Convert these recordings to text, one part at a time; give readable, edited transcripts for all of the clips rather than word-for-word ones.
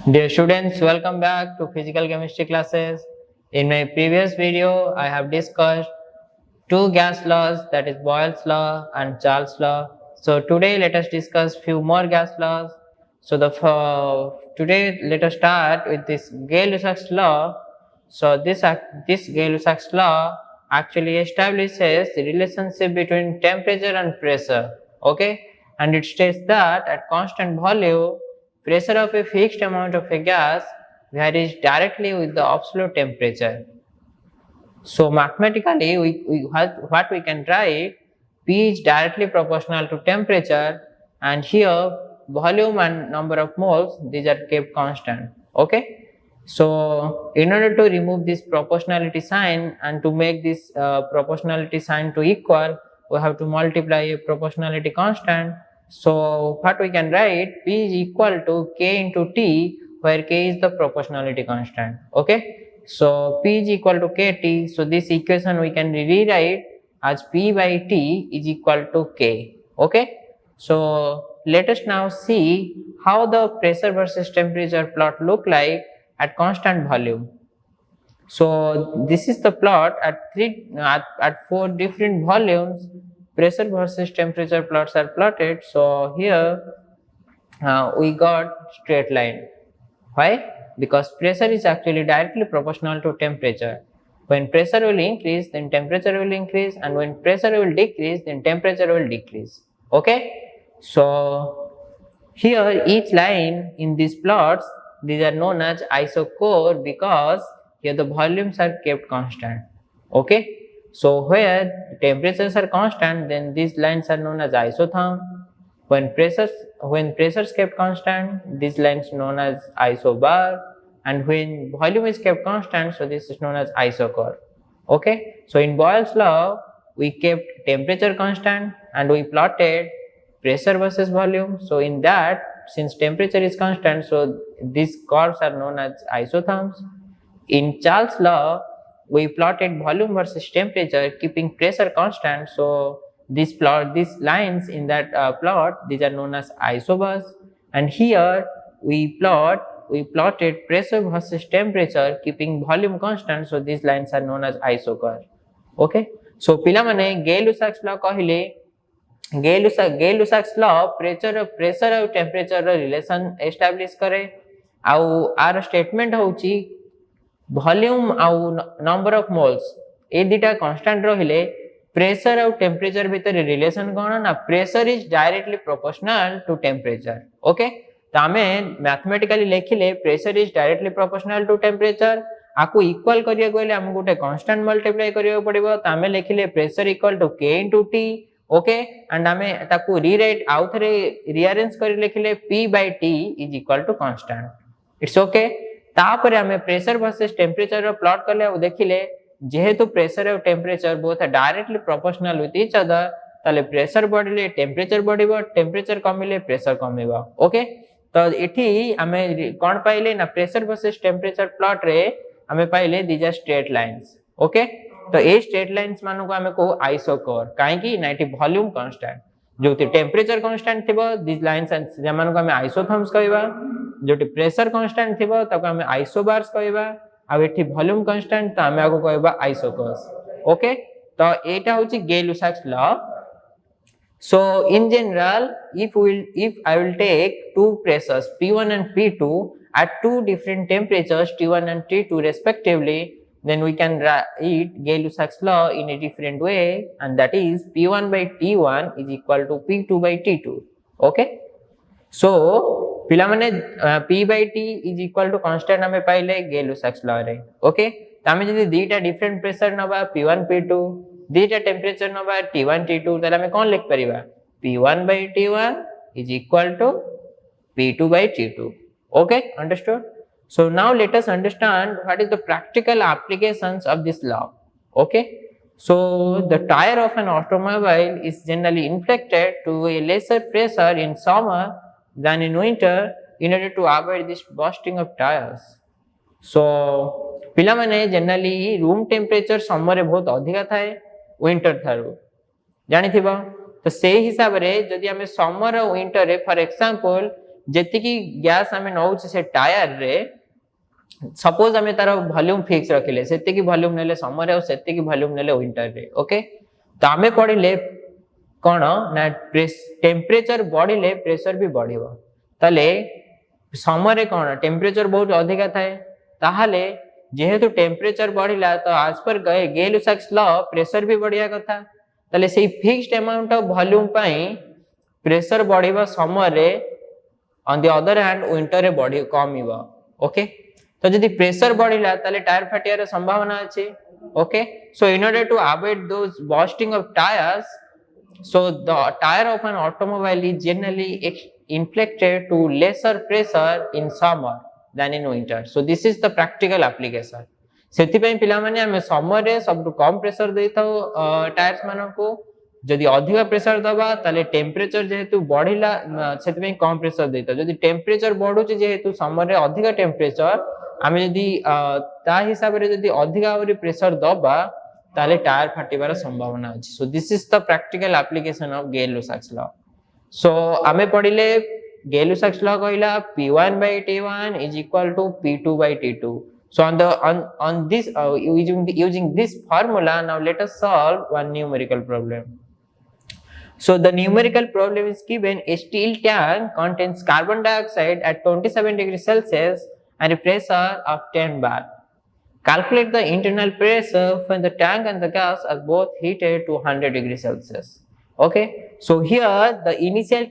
Dear students, welcome back to physical chemistry classes. In my previous video, I have discussed two gas laws, that is Boyle's law and Charles' law. So today let us discuss few more gas laws. So today let us start with this Gay-Lussac's law. So this Gay-Lussac's law actually establishes the relationship between temperature and pressure. Okay, and it states that at constant volume, pressure of a fixed amount of a gas varies directly with the absolute temperature. So mathematically, what we can write, P is directly proportional to temperature, and here volume and number of moles, these are kept constant. Okay. So in order to remove this proportionality sign and to make this proportionality sign to equal, we have to multiply a proportionality constant. So what we can write, P is equal to K into T, where K is the proportionality constant. Okay. So P is equal to Kt. So this equation we can rewrite as P by T is equal to K. Okay. So let us now see how the pressure versus temperature plot look like at constant volume. So this is the plot at four different volumes. Pressure versus temperature plots are plotted. So here we got straight line. Why? Because pressure is actually directly proportional to temperature. When pressure will increase, then temperature will increase, and when pressure will decrease, then temperature will decrease. Okay? So here each line in these plots, these are known as isochore because here the volumes are kept constant. Okay? So where temperatures are constant, then these lines are known as isotherm. When pressures kept constant, these lines known as isobar, and when volume is kept constant, so this is known as isochore. Okay, so in Boyle's law, we kept temperature constant and we plotted pressure versus volume. So in that, since temperature is constant, so these curves are known as isotherms. In Charles' law, we plotted volume versus temperature, keeping pressure constant. So these lines in that plot, these are known as isobars. And here we plotted pressure versus temperature, keeping volume constant. So these lines are known as isochore. Okay. So पिला माने Gay-Lussac's law कहले Gay-Lussac's law pressure और temperature relation establish करे आउ are statement होची volume आउ number of moles ए दुटा constant रहिले प्रेशर और टेम्परेचर भितर रिलेशन कोन ना pressure is directly proportional to temperature. Okay, तो आमे मैथमेटिकली लिखिले pressure is directly proportional to temperature आकु इक्वल करिया गले हम गोटे कांस्टेंट मल्टीप्लाई करिया पड़िबो. तो आमे लिखिले pressure equal to k into t. Okay, and आमे ताकू रीराइट आउ थरे रीअरेंज करि लिखिले p by t is equal to constant. It's okay. तापर आमे प्रेशर वर्सेस टेम्परेचर रो प्लॉट करले और देखिले जेहेतु प्रेशर और temperature both are directly proportional with each other ताले प्रेशर बढ़िले टेम्परेचर बढ़िबो, टेम्परेचर कमिले प्रेशर कमिबो. ओके, तो एठी आमे कोन पाइले ना प्रेशर वर्सेस टेम्परेचर प्लॉट रे आमे पाइले these are straight lines. Okay, तो ए स्ट्रेट लाइंस मानु को आमे को आइसोकोर काहे कि ना एठी वॉल्यूम कांस्टेंट जो टेम्परेचर कांस्टेंट थिबो दीज लाइंस जमान को आमे आइसोथर्म्स कहबा, जो प्रेशर कांस्टेंट थिबो ताको आमे आइसोबार्स कहबा, आ एठी वॉल्यूम कांस्टेंट तो आमे आको कहबा आइसोकोर्स. ओके, तो एटा होची Gay-Lussac's law. So in general, if I will take two pressures P1 and P2 at two different temperatures T1 and T2 respectively, then we can write Gay-Lussac's law in a different way, and that is P1 by T1 is equal to P2 by T2. Okay, so पिला माने p by t is equal to constant हमें पाइले Gay-Lussac's law रे. Okay, त हमें जदी दीटा different pressure नबा P1 P2 दीटा temperature नबा T1 T2 तले हमें कोन लिख परिबा P1 by T1 is equal to P2 by T2. Okay, understood? So now let us understand what is the practical applications of this law. Okay, so the tire of an automobile is generally inflated to a lesser pressure in summer than in winter in order to avoid this bursting of tires. So पिला माने generally room temperature summer रे बहुत अधिका थाए winter Tharu जानि थिबा. तो से हिसाब रे जदि हमें समर और विंटर रे फॉर एग्जांपल जेति की गैस आमे नौ से टायर रे सपोज आमे तार वॉल्यूम फिक्स रखिले सेति की वॉल्यूम नेले समर और सेति की वॉल्यूम नेले विंटर रे ओके तो आमे पढिले कोन ना टेम्परेचर बढ़िले प्रेशर भी बढ़िबो तले समर रे कोन टेम्परेचर बहुत अधिक थाए ताहाले जेहेतु टेम्परेचर बढ़िला तो आज पर गेलुसाक्स लॉ प्रेशर भी बढ़िया कथा तले सेही फिक्स्ड अमाउंट ऑफ वॉल्यूम पई प्रेशर बढ़िबो समर रे on the other hand winter रे बढ़ी कमिबो ओके तो जदि प्रेशर बढ़िला ताले टायर फाटियार संभावना अछि okay so in order to avoid those bursting of tyres so the tire of an automobile is generally inflected to lesser pressure in summer than in winter so this is the practical application सेति पई पिला माने हम summer रे सब कम pressure देथाउ tyres मानको को जदि अधिक प्रेशर दबा ताले टेम्परेचर जेहेतु बढ़िला सेति पई कम प्रेशर देता जदि टेम्परेचर बढ़ुची जेहेतु समर रे अधिक टेम्परेचर आमे जदि ता हिसाब रे जदि अधिक आवरी प्रेशर दबा ताले टायर फाटिबार संभावना अछि so this is the practical application of Gay-Lussac's law so आमे पढिले गेल-लुसाक्स लॉ कहला p1 by t1 is equal to p2 by t2 so on this using this formula now let us solve one numerical problem so the numerical problem is given a steel tank contains carbon dioxide at 27 degrees celsius and a pressure of 10 bar. Calculate the internal pressure when the tank and the gas are both heated to 100 degrees Celsius. Okay, so here the initial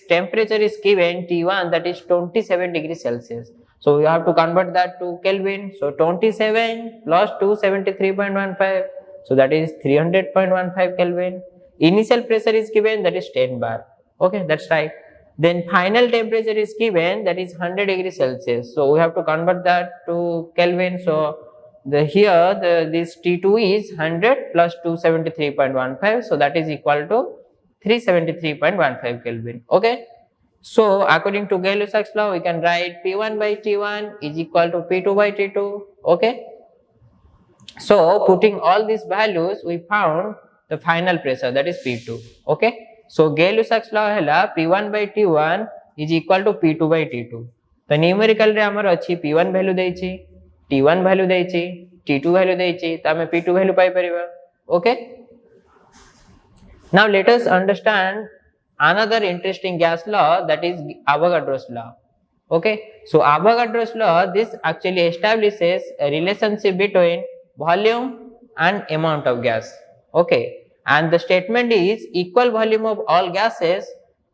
temperature is given T1 that is 27 degrees Celsius. So you have to convert that to Kelvin. So 27 plus 273.15. So that is 300.15 Kelvin. Initial pressure is given that is 10 bar. Okay, that's right. Then final temperature is given that is 100 degrees Celsius. So we have to convert that to Kelvin. So this T2 is 100 plus 273.15. So that is equal to 373.15 Kelvin. Okay. So according to Gay-Lussac's law, we can write P1 by T1 is equal to P2 by T2. Okay. So putting all these values, we found the final pressure that is P2. Okay. So Gay-Lussac's law है P1 by T1 is equal to P2 by T2. तो numerical रे हमर अछि P1 value देछि, T1 value देछि, T2 value देछि, त हमें P2 वैल्यू पाई परिबा. Okay. Now let us understand another interesting gas law that is Avogadro's law. Okay. So Avogadro's law this actually establishes a relationship between volume and amount of gas. Okay. And the statement is equal volume of all gases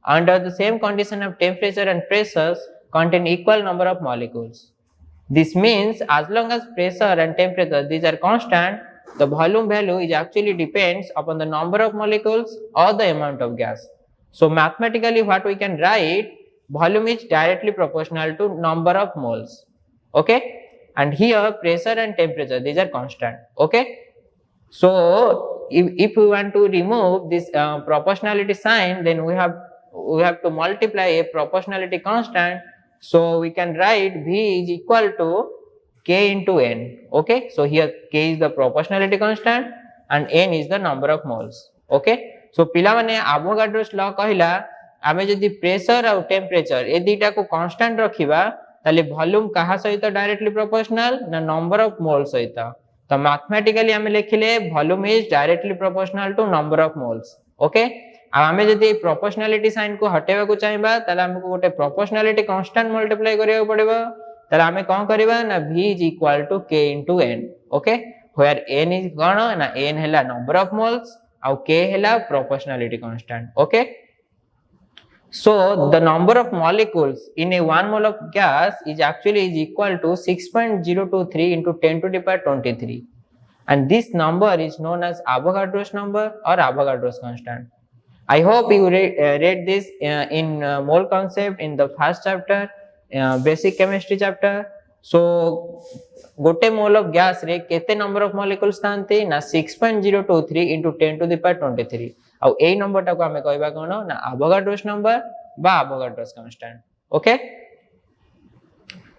under the same condition of temperature and pressures contain equal number of molecules. This means as long as pressure and temperature these are constant, the volume value is actually depends upon the number of molecules or the amount of gas. So mathematically what we can write, volume is directly proportional to number of moles. Okay. And here pressure and temperature these are constant. Okay. So if we want to remove this proportionality sign, then we have to multiply a proportionality constant. So we can write V is equal to K into N. Okay. So here K is the proportionality constant and N is the number of moles. Okay. So पिला माने Avogadro's law कहला आमे जदि pressure और temperature ए दुईटा को constant रखिबा ताले volume कहा सहित डायरेक्टली प्रोपोर्शनल ना नंबर ऑफ मोल सहित तो मैथमेटिकली आमे लिखिले volume is directly proportional to number of moles. Okay. आ आमे जदि प्रोपोर्शनलिटी साइन को हटेबा को चाहिबा ताले हमको गोटे प्रोपोर्शनलिटी कांस्टेंट मल्टीप्लाई करिया पड़िबो ताले आमे कोन करबा ना V is equal to K into N. Okay. where N is कोन ना N हैला नंबर ऑफ मोल्स और K हैला proportionality constant. Okay. So the number of molecules in a 1 mole of gas is actually is equal to 6.023 into 10 to the power 23, and this number is known as Avogadro's number or Avogadro's constant. I hope you read this in mole concept in the first chapter, basic chemistry chapter. So गोटे mole of gas रे केते number of molecules थांते ना 6.023 into 10 to the power 23. और ए number टा को हमें कहबा कोन ना Avogadro's number बा Avogadro's constant. Okay.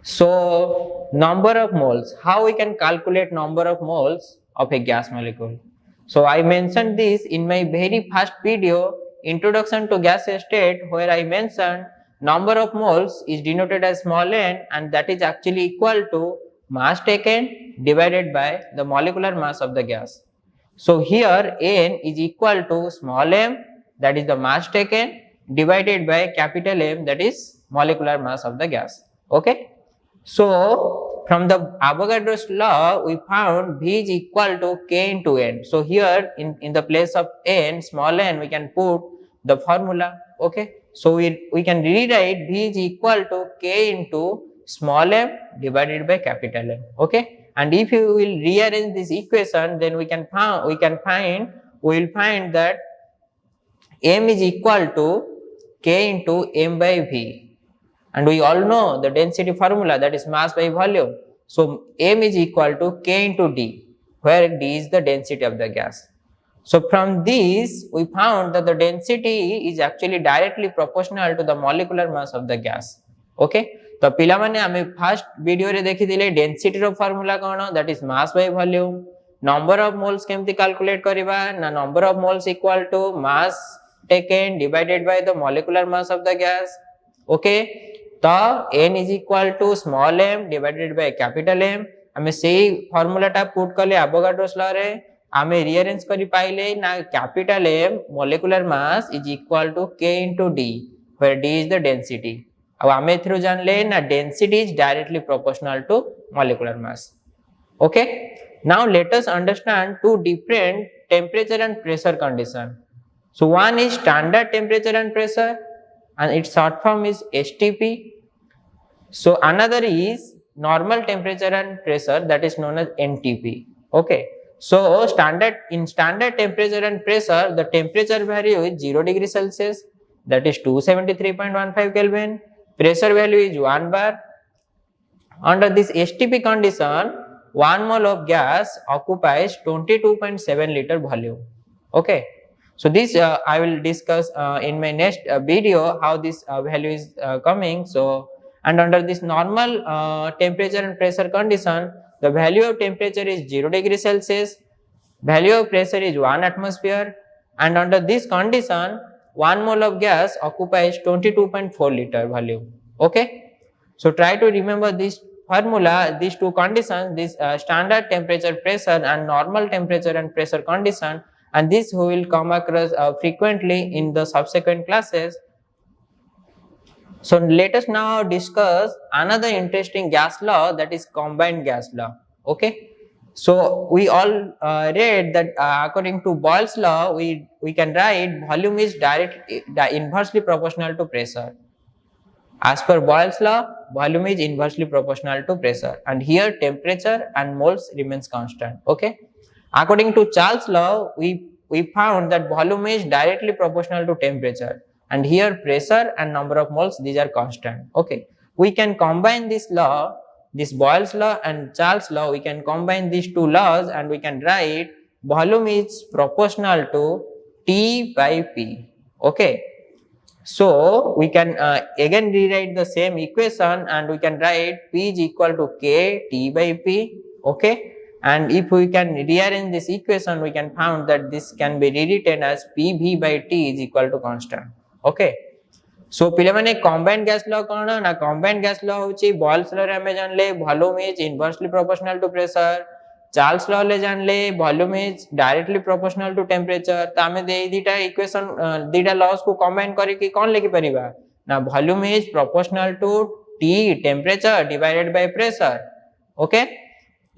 So number of moles, how we can calculate number of moles of a gas molecule? So I mentioned this in my very first video, introduction to gas state, where I mentioned number of moles is denoted as small n, and that is actually equal to mass taken divided by the molecular mass of the gas. So here n is equal to small m, that is the mass taken, divided by capital M, that is molecular mass of the gas. Okay. So from the Avogadro's law, we found V is equal to K into N. So here in the place of N, small n, we can put the formula. Okay. So we can rewrite V is equal to K into small m divided by capital M. Okay. And if you will rearrange this equation, then we will find that M is equal to K into M by V. And we all know the density formula, that is mass by volume. So M is equal to K into D, where D is the density of the gas. So from this, we found that the density is actually directly proportional to the molecular mass of the gas. Okay. तो पिला माने आमे first video रे देखि दिले density rho formula कोन, that is mass by volume. Number of moles केमती calculate करबा ना, number of moles equal to mass taken divided by the molecular mass of the gas. Okay. तो n is equal to small m divided by capital M. आमे सेही formula टा put करले Avogadro's law रे, आमे rearrange करि पाइले ना capital M molecular mass is equal to k into d, where d is the density. अब आमे थ्रू जान ले ना density is directly proportional to molecular mass. Okay. Now let us understand two different temperature and pressure condition. So one is standard temperature and pressure, and its short form is STP. So another is normal temperature and pressure, that is known as NTP. Okay. So in standard temperature and pressure, the temperature value is 0 degree Celsius, that is 273.15 Kelvin. Pressure value is 1 bar. Under this STP condition, 1 mole of gas occupies 22.7 liter volume. Okay. So this I will discuss in my next video how this value is coming. So, and under this normal temperature and pressure condition, the value of temperature is 0 degree Celsius, value of pressure is 1 atmosphere, and under this condition, 1 mole of gas occupies 22.4 liter volume. Okay. So try to remember this formula, these two conditions, this standard temperature pressure and normal temperature and pressure condition, and this we will come across frequently in the subsequent classes. So let us now discuss another interesting gas law, that is combined gas law. Okay. So we all read that according to Boyle's law, we can write volume is inversely proportional to pressure. As per Boyle's law, volume is inversely proportional to pressure, and here temperature and moles remains constant. Okay. According to Charles' law, we found that volume is directly proportional to temperature, and here pressure and number of moles, these are constant. Okay. We can combine this law, this Boyle's law and Charles' law, we can combine these two laws and we can write volume is proportional to T by P. Okay. So we can again rewrite the same equation and we can write P is equal to K T by P. Okay. And if we can rearrange this equation, we can find that this can be rewritten as PV by T is equal to constant. Okay. So पिले माने combined gas law कौन ना, combined gas law होची Boyle's law रे हमें जान ले volume is inversely proportional to pressure, Charles law ले जान ले volume is directly proportional to temperature. तो हमें दे दीटा equation दीटा laws को combine करे कि कौन लेके परिबा ना, volume is proportional to T temperature divided by pressure. Okay.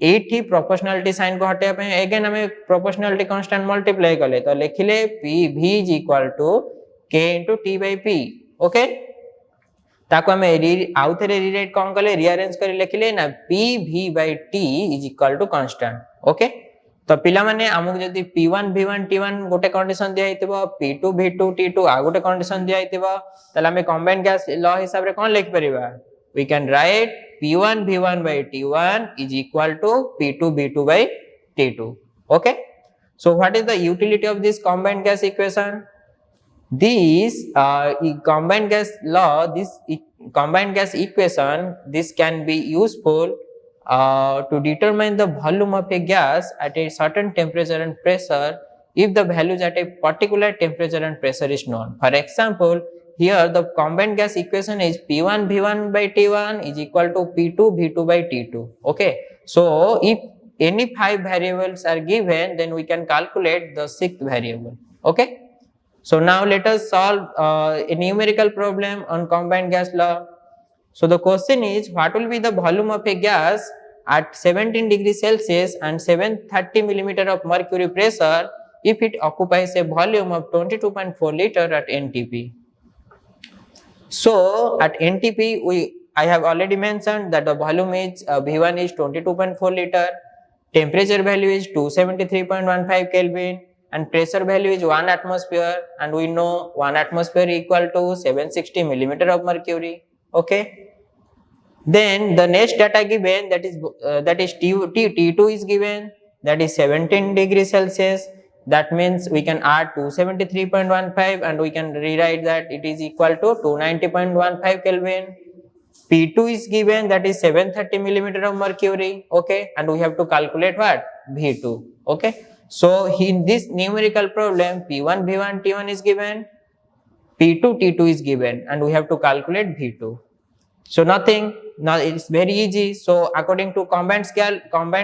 एठी proportionality sign को हटे पे again हमें proportionality constant multiply कर ले तो लिखिले PV is equal to K into T by P. Okay. ताको हमें आउ थे रीराइट कौन कले रीअरेंज कर लिखिले ना PV by T is equal to constant. Okay. तो पिला माने हमक जदी P1 V1 T1 गोटे कंडीशन दिया हितबो, P2 V2 T2 आ गोटे कंडीशन दिया हितबो, तले हमें कंबाइंड गैस लॉ हिसाब रे कोन लिख परिबा, we can write P1 V1 by T1 is equal to P2 V2 by T2. Okay. So what is the utility of this combined gas equation? This combined gas law, this combined gas equation, this can be useful to determine the volume of a gas at a certain temperature and pressure if the values at a particular temperature and pressure is known. For example, here the combined gas equation is P1 V1 by T1 is equal to P2 V2 by T2. Okay, so if any 5 variables are given, then we can calculate the 6th variable. Okay, so now let us solve a numerical problem on combined gas law. So the question is, what will be the volume of a gas at 17 degrees Celsius and 730 millimeter of mercury pressure if it occupies a volume of 22.4 liter at NTP? So at NTP, I have already mentioned that the volume is V1 is 22.4 liter, temperature value is 273.15 Kelvin, and pressure value is 1 atmosphere, and we know 1 atmosphere equal to 760 millimeter of mercury. Okay. Then the next data given, that is T2 is given, that is 17 degrees Celsius. That means we can add 273.15 and we can rewrite that it is equal to 290.15 Kelvin. P2 is given, that is 730 millimeter of mercury. Okay, and we have to calculate what? V2. Okay, so in this numerical problem, P1 V1 T1 is given, P2 T2 is given, and we have to calculate V2. So nothing, now it's very easy. So according to combined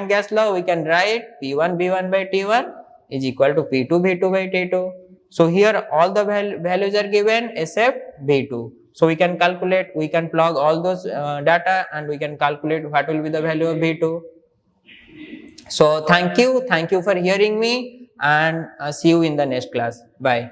gas law, we can write P1 V1 by T1 is equal to P2 V2 by T2. So here all the values are given except V2. So we can calculate, we can plug all those data and we can calculate what will be the value of V2. So thank you for hearing me, and see you in the next class. Bye.